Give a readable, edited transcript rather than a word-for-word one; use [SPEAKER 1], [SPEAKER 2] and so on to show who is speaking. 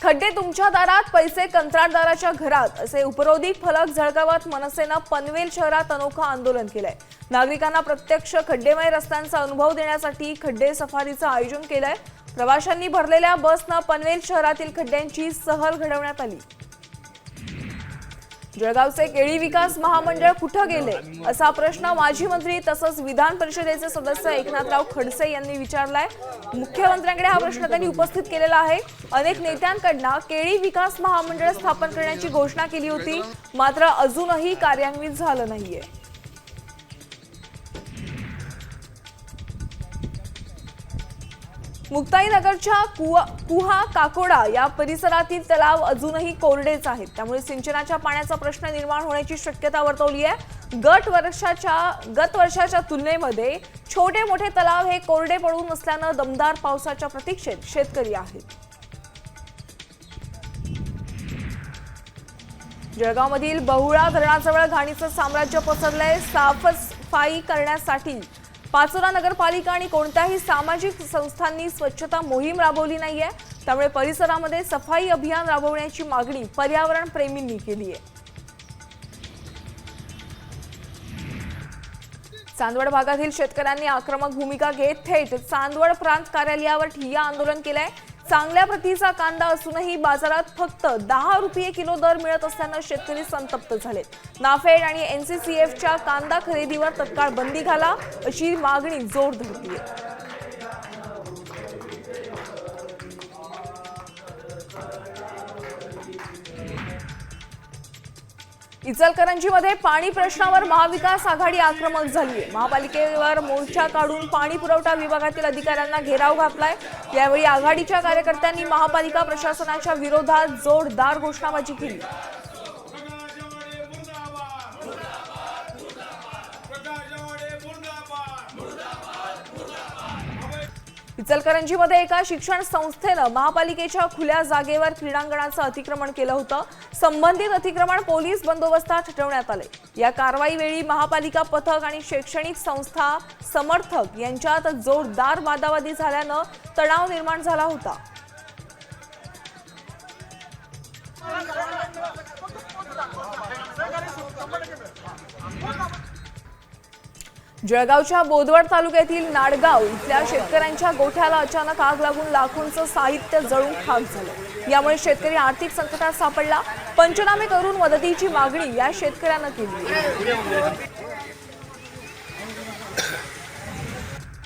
[SPEAKER 1] खड्डे तुमच्या दारात, पैसे कंत्राटदाराच्या घरात, असे उपरोधिक फलक झळकावत मनसेनं पनवेल शहरात अनोखं आंदोलन केलंय। नागरिकांना प्रत्यक्ष खड्डेमय रस्त्यांचा अनुभव देण्यासाठी खड्डे सफारीचं आयोजन केलंय। प्रवाशांनी भरलेल्या बसनं पनवेल शहरातील खड्ड्यांची सहल घडवण्यात आली। जळगावचे केळी विकास महामंडळ कुठे गेले असा प्रश्न माजी मंत्री तसंच विधान परिषदेचे सदस्य एकनाथराव खडसे यांनी विचारलाय। मुख्यमंत्र्यांकडे हा प्रश्न त्यांनी उपस्थित केलेला आहे। अनेक नेत्यांकडून केळी विकास महामंडळ स्थापन करण्याची घोषणा केली होती, मात्र अजूनही कार्यान्वित झालं नाहीये। मुक्ताईनगरच्या कुहा काकोडा या परिसरातील तलाव अजूनही कोरडेच आहेत, त्यामुळे सिंचनाच्या पाण्याचा प्रश्न निर्माण होण्याची शक्यता वर्तवली आहे। गत वर्षाच्या तुलनेमध्ये छोटे मोठे तलाव हे कोरडे पडून नसल्यानं दमदार पावसाच्या प्रतीक्षेत शेतकरी आहेत। जळगावमधील बहुळा धरणाजवळ घाणीचं साम्राज्य पसरलंय। साफसफाई करण्यासाठी पाचोरा नगरपालिका आणि कोणत्याही सामाजिक संस्थांनी स्वच्छता मोहीम राबवली नाहीये, त्यामुळे परिसरामध्ये सफाई अभियान राबवण्याची मागणी पर्यावरण प्रेमींनी केली आहे। चांदवड भागातील शेतकऱ्यांनी आक्रमक भूमिका घेत थेट चांदवड प्रांत कार्यालयावर ठिय्या आंदोलन केलंय। चांगल्या प्रतीचा कांदा असूनही बाजारात फक्त 10 रुपये किलो दर मिळत असल्यानं शेतकरी संतप्त झालेत। नाफेड आणि एनसीसीएफच्या कांदा खरेदीवर तत्काळ बंदी घाला अशी मागणी जोर धरलीय। इचलकरंजीमध्ये पाणी प्रश्नावर महाविकास आघाडी आक्रमक झालीय। महापालिकेवर मोर्चा काढून पाणी पुरवठा विभागातील अधिकाऱ्यांना घेराव घातलाय। यावेळी आघाडीच्या कार्यकर्त्यांनी महापालिका प्रशासनाच्या विरोधात जोरदार घोषणाबाजी केली। इचलकरंजीमध्ये एका शिक्षण संस्थेनं महापालिकेच्या खुल्या जागेवर क्रीडांगणाचं अतिक्रमण केलं होतं। संबंधित अतिक्रमण पोलीस बंदोबस्तात हटवण्यात आले। या कारवाईवेळी महापालिका पथक आणि शैक्षणिक संस्था समर्थक यांच्यात जोरदार वादावादी झाल्यानं तणाव निर्माण झाला होता। जळगावच्या बोदवड तालुक्यातील नाडगाव इथल्या शेतकऱ्यांच्या गोठ्याला अचानक आग लागून लाखोंचं साहित्य जळून खाक झालं। यामुळे शेतकरी आर्थिक संकटात सापडला। पंचनामे करून मदतीची मागणी या शेतकऱ्यानं केली।